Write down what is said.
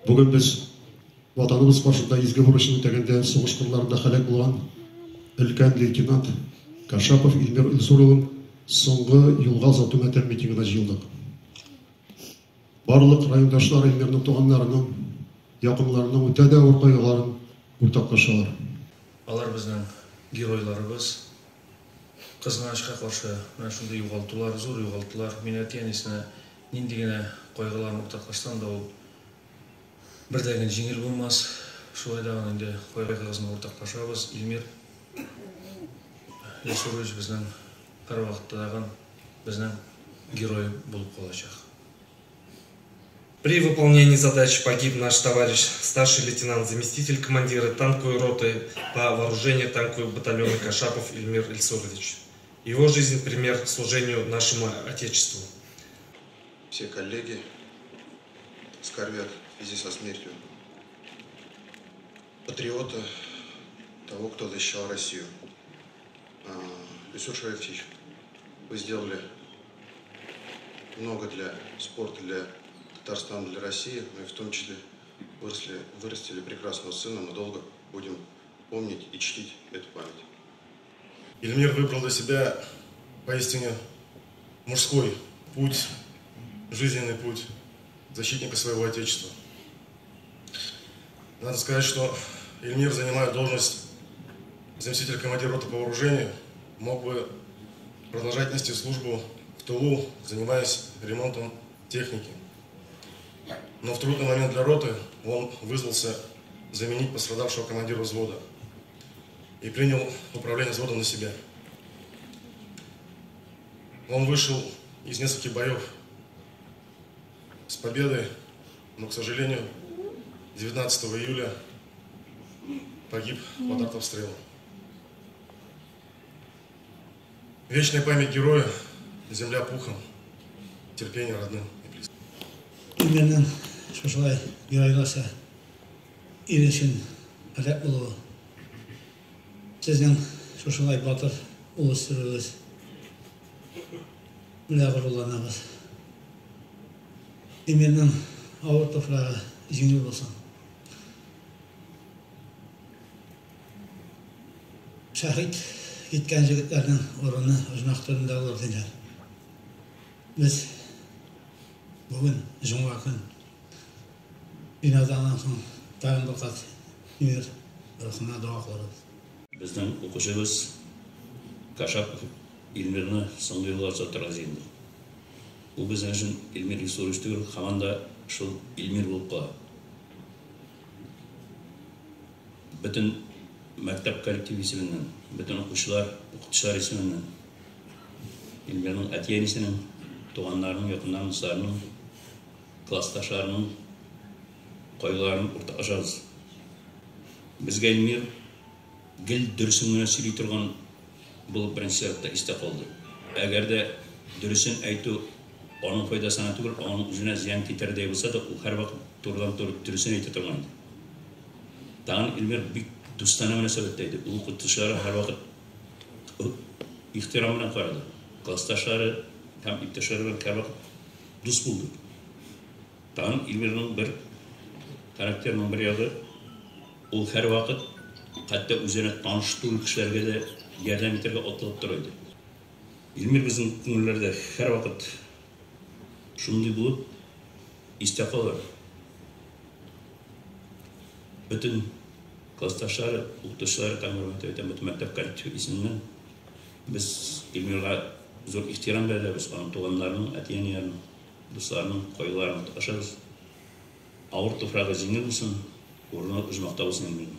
Бүгін біз ватанымыз қаршыда изге бурычын үтәгәндә сугыш кырларында һәлак булган өлкән лейтенант Кашапов Илмир Илсуровның соңгы юлга озату мәтәм митингына җыелдык. Барлык райондашлар Илмирның туганнарының, якыннарының үтә дә авыр кайгыларын уртаклашалар. Алар безнең геройларыбыз. Кызганычка каршы, менә шундый югалтулар, зур югалтулар, мин әтиәнисенә нинди генә кайгыларны уртаклашсам да ул бердәген җиңел булмас. Шулай да инде кайгыгызны уртаклашабыз. Илмир Илсурович безнең һәрвакыттагы безнең герой булып калачак. При выполнении задач погиб наш товарищ, старший лейтенант, заместитель командира танковой роты по вооружению танкового батальона Кашапов Илмир Илсурович. Его жизнь – пример служению нашему Отечеству. Все коллеги скорбят в связи со смертью патриота, того, кто защищал Россию. Илсур Шарипович, вы сделали много для спорта, для Татарстана, для России, но и в том числе вырастили прекрасного сына. Мы долго будем помнить и чтить эту память. Илмир выбрал для себя поистине мужской путь, жизненный путь защитника своего Отечества. Надо сказать, что Илмир, занимая должность заместителя командира роты по вооружению, мог бы продолжать нести службу в тылу, занимаясь ремонтом техники. Но в трудный момент для роты он вызвался заменить пострадавшего командира взвода и принял управление взводом на себя. Он вышел из нескольких боев с победой, но, к сожалению, 19 июля погиб под артобстрелом. Вечная память героя, земля пухом, терпение родным и близким. Илмирнең шушылай геройларча ил өчен һәлак булуы, сезнең шушылай батыр ул өстерегез белән горурланабыз. Илмирнең авыр туфрагы җиңел булсын. Шәһид киткән җегетләрнең урыны үзмәк турындагылар диләр. Без бүгін жұма күн бинадан соң тагын бер кат Илмир рухына дуа кылабыз. Безнең укучыбыз Кашапов Илмирне соңгы еллар озатырга җыенды. Ул безнең өчен Илмир Илсурович түгел, һаман да шул Илмир булып кала. Бөтен мәктәп коллективы исеменнән, бөтен укучылар, укытучылар исеменнән Илмирнең әтиәнисенең, туганнарының, якыннарының, дусларының, классташларының кайгыларын уртаклашабыз. Безгә Илмир гел дөресен генә сөйли торган булып беренче сәгатьтә истә калды. Әгәр дә дөресен әйтү аның файдасына түгел, аның үзенә зыян китерде булса да, ул һәрвакыт турыдан-туры дөресен әйтә торган иде. Тагын Илмир бик дустана мөнәсәбәттә иде. Ул укытучылары һәрвакыт ихтирам белән карады. Классташлары һәм иптәшләре белән һәрвакыт дус булды. Тагын Илмирнең бер характерының бер ягы, ул һәрвакыт хәтта үзенә таныш түгел кешеләргә дә ярдәм итәргә атланып тора иде. Илмир безнең күңелләрдә һәрвакыт шундый булып истә кала. Бөтен классташлары, укытучылары, бөтен мәктәп коллективы исеменнән без Илмирга зур ихтирам бирәбез, аның туганнарының, әтиәниләренең, дусларының кайгыларын уртаклашабыз. Авыр туфрагы җиңел булсын, урыны үзмәктә булсын Илмирнең.